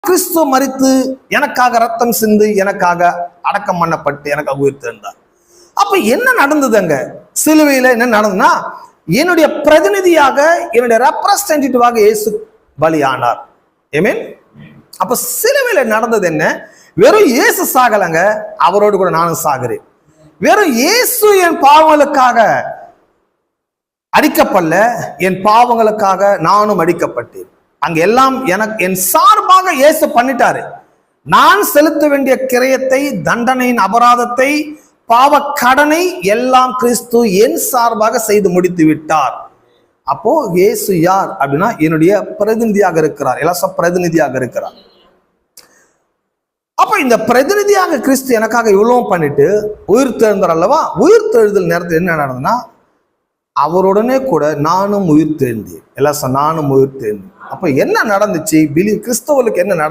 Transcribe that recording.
கிறிஸ்து மரித்து எனக்காக ரத்தம் சிந்து எனக்காக அடக்கம் பண்ணப்பட்டு எனக்காக உயிர்த்தெழுந்தார். அப்ப என்ன நடந்ததுங்க சிலுவையில? என்ன நடந்ததுன்னா, என்னுடைய பிரதிநிதியாக, என்னுடைய ரெப்ரசன்டேட்டிவாக இயேசு பலியானார். ஆமென். அப்ப சிலுவையில நடந்தது என்ன? வெறும் இயேசு சாகலங்க, அவரோடு கூட நானும் சாகிறேன். வெறும் இயேசு என் பாவங்களுக்காக அடிக்கப்படல, என் பாவங்களுக்காக நானும் அடிக்கப்பட்டேன். அங்க எல்லாம் எனக்கு என் சார்பாக இயேசு பண்ணிட்டாரு. நான் செலுத்த வேண்டிய கிரயத்தை, தண்டனையின் அபராதத்தை, பாவ கடனை எல்லாம் கிறிஸ்து என் சார்பாக செய்து முடித்து விட்டார். அப்போ இயேசு யார் அப்படின்னா, என்னுடைய பிரதிநிதியாக இருக்கிறார், இலச பிரதிநிதியாக இருக்கிறார். அப்ப இந்த பிரதிநிதியாக கிறிஸ்து எனக்காக இவ்வளவு பண்ணிட்டு உயிர் தெழுந்தார் அல்லவா? உயிர் தெழுதல் நேரத்தில் என்ன நடந்ததுன்னா, அவருடனே கூட நானும் உயிர் தெழுந்தேன். எல்லாம் நானும் உயிர் தெழுந்தேன். அப்ப என்ன நடந்துச்சு? கிறிஸ்தவர்களுக்கு என்ன நடந்துச்சு?